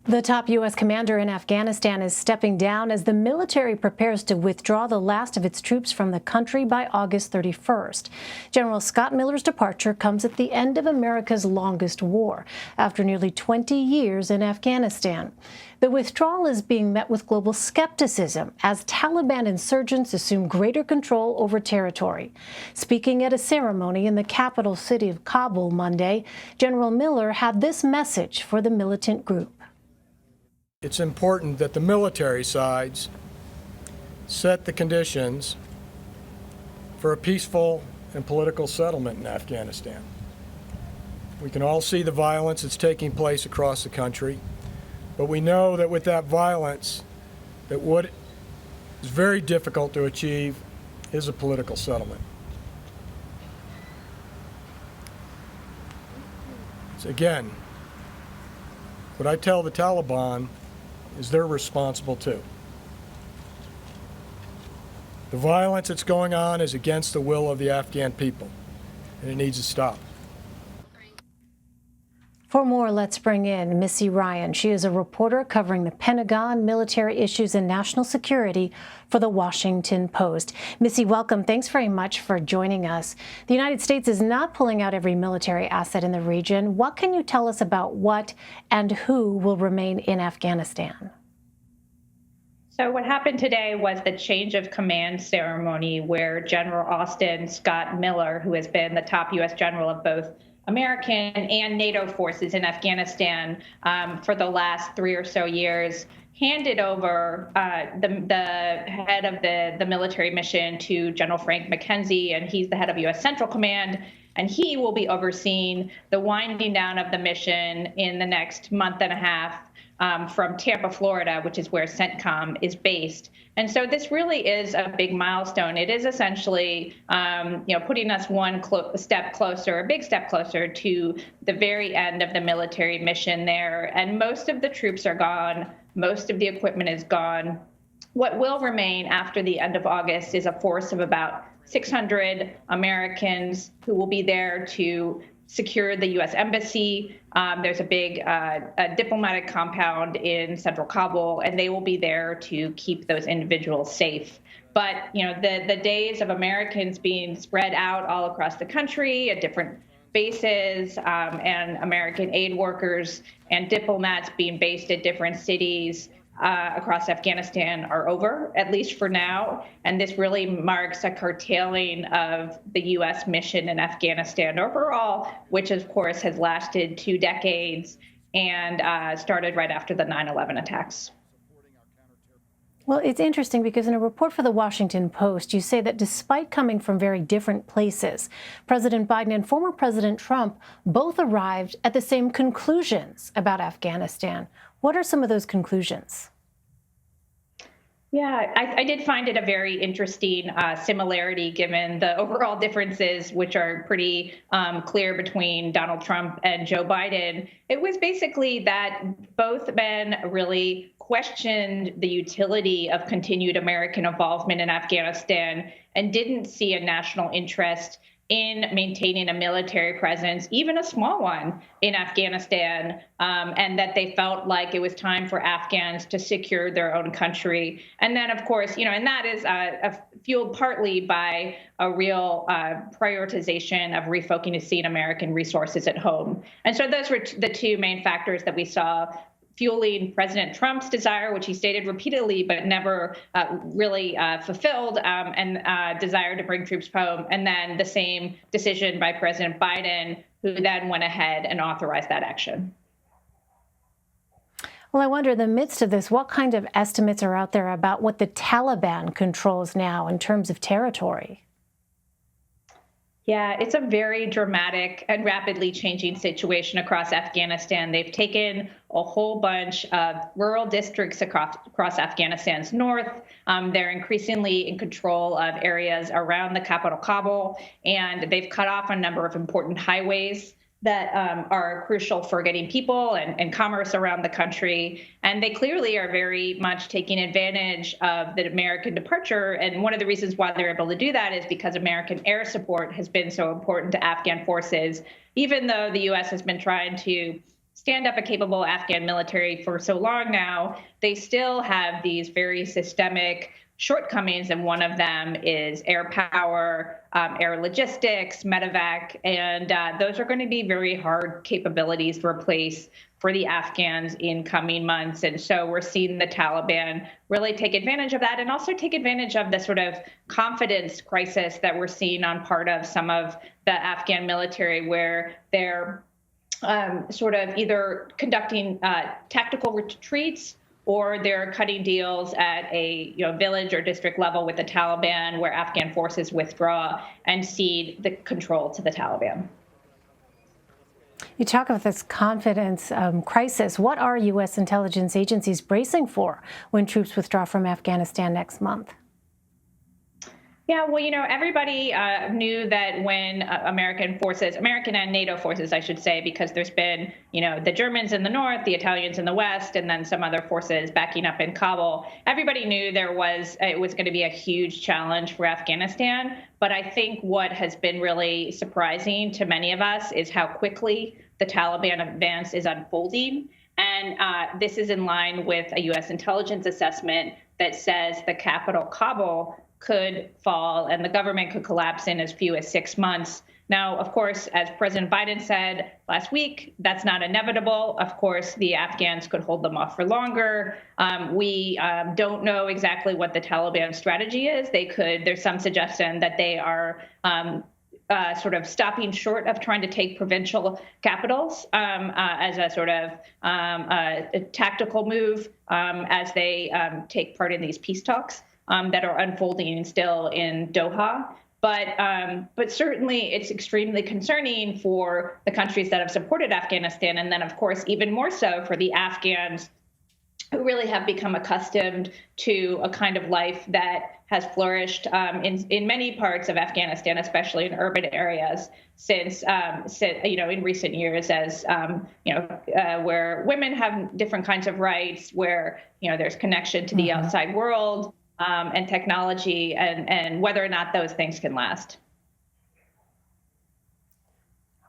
The top U.S. commander in Afghanistan is stepping down as the military prepares to withdraw the last of its troops from the country by August 31st. General Scott Miller's departure comes at the end of America's longest war, after nearly 20 years in Afghanistan. The withdrawal is being met with global skepticism as Taliban insurgents assume greater control over territory. Speaking at a ceremony in the capital city of Kabul Monday, General Miller had this message for the militant group. It's important that the military sides set the conditions for a peaceful and political settlement in Afghanistan. We can all see the violence that's taking place across the country, but we know that with that violence, that what is very difficult to achieve is a political settlement. So again, what I tell the Taliban is they're responsible too. The violence that's going on is against the will of the Afghan people, and it needs to stop. For more, let's bring in Missy Ryan. She is a reporter covering the Pentagon, military issues, and national security for The Washington Post. Missy, welcome. Thanks very much for joining us. The United States is not pulling out every military asset in the region. What can you tell us about what and who will remain in Afghanistan? So what happened today was the change of command ceremony where General Austin Scott Miller, who has been the top U.S. general of both American and NATO forces in Afghanistan for the last 3 or so years, handed over the head of the military mission to General Frank McKenzie, and he's the head of U.S. Central Command, and he will be overseeing the winding down of the mission in the next month and a half from Tampa, Florida, which is where CENTCOM is based. And so this really is a big milestone. It is essentially, putting us one step closer, a big step closer to the very end of the military mission there. And most of the troops are gone. Most of the equipment is gone. What will remain after the end of August is a force of about 600 Americans who will be there to secure the U.S. Embassy. There's a big diplomatic compound in central Kabul, and they will be there to keep those individuals safe. But, the days of Americans being spread out all across the country at different bases and American aid workers and diplomats being based at different cities across Afghanistan are over, at least for now. And this really marks a curtailing of the U.S. mission in Afghanistan overall, which, of course, has lasted 2 decades and started right after the 9/11 attacks. Well, it's interesting because in a report for The Washington Post, you say that despite coming from very different places, President Biden and former President Trump both arrived at the same conclusions about Afghanistan. What are some of those conclusions? Yeah, I did find it a very interesting similarity given the overall differences, which are pretty clear between Donald Trump and Joe Biden. It was basically that both men really questioned the utility of continued American involvement in Afghanistan and didn't see a national interest in maintaining a military presence, even a small one, in Afghanistan, and that they felt like it was time for Afghans to secure their own country. And then, of course, and that is fueled partly by a real prioritization of refocusing American resources at home. And so those were the two main factors that we saw fueling President Trump's desire, which he stated repeatedly but never really fulfilled, and desire to bring troops home, and then the same decision by President Biden, who then went ahead and authorized that action. Well, I wonder, in the midst of this, what kind of estimates are out there about what the Taliban controls now in terms of territory? Yeah, it's a very dramatic and rapidly changing situation across Afghanistan. They've taken a whole bunch of rural districts across Afghanistan's north. They're increasingly in control of areas around the capital, Kabul, and they've cut off a number of important highways that are crucial for getting people and commerce around the country. And they clearly are very much taking advantage of the American departure. And one of the reasons why they're able to do that is because American air support has been so important to Afghan forces, even though the U.S. has been trying to stand up a capable Afghan military for so long now, they still have these very systemic shortcomings, and one of them is air power, air logistics, medevac, and those are going to be very hard capabilities to replace for the Afghans in coming months. And so we're seeing the Taliban really take advantage of that, and also take advantage of the sort of confidence crisis that we're seeing on part of some of the Afghan military, where they're sort of either conducting tactical retreats, or they're cutting deals at a village or district level with the Taliban, where Afghan forces withdraw and cede the control to the Taliban. You talk about this confidence crisis. What are U.S. intelligence agencies bracing for when troops withdraw from Afghanistan next month? Yeah, well, everybody knew that when American and NATO forces, I should say, because there's been, the Germans in the north, the Italians in the west, and then some other forces backing up in Kabul. Everybody knew it was going to be a huge challenge for Afghanistan. But I think what has been really surprising to many of us is how quickly the Taliban advance is unfolding. And this is in line with a U.S. intelligence assessment that says the capital, Kabul, could fall and the government could collapse in as few as 6 months. Now, of course, as President Biden said last week, that's not inevitable. Of course, the Afghans could hold them off for longer. We don't know exactly what the Taliban strategy is. There's some suggestion that they are sort of stopping short of trying to take provincial capitals as a sort of a tactical move as they take part in these peace talks that are unfolding still in Doha. But certainly it's extremely concerning for the countries that have supported Afghanistan, and then, of course, even more so for the Afghans who really have become accustomed to a kind of life that has flourished in many parts of Afghanistan, especially in urban areas, since in recent years, as where women have different kinds of rights, where there's connection to the outside world. And technology, and whether or not those things can last.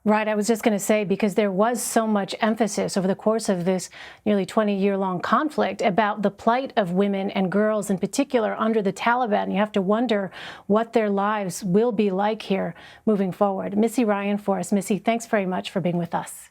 Right. I was just going to say, because there was so much emphasis over the course of this nearly 20-year-long conflict about the plight of women and girls in particular under the Taliban. You have to wonder what their lives will be like here moving forward. Missy Ryan for us. Missy, thanks very much for being with us.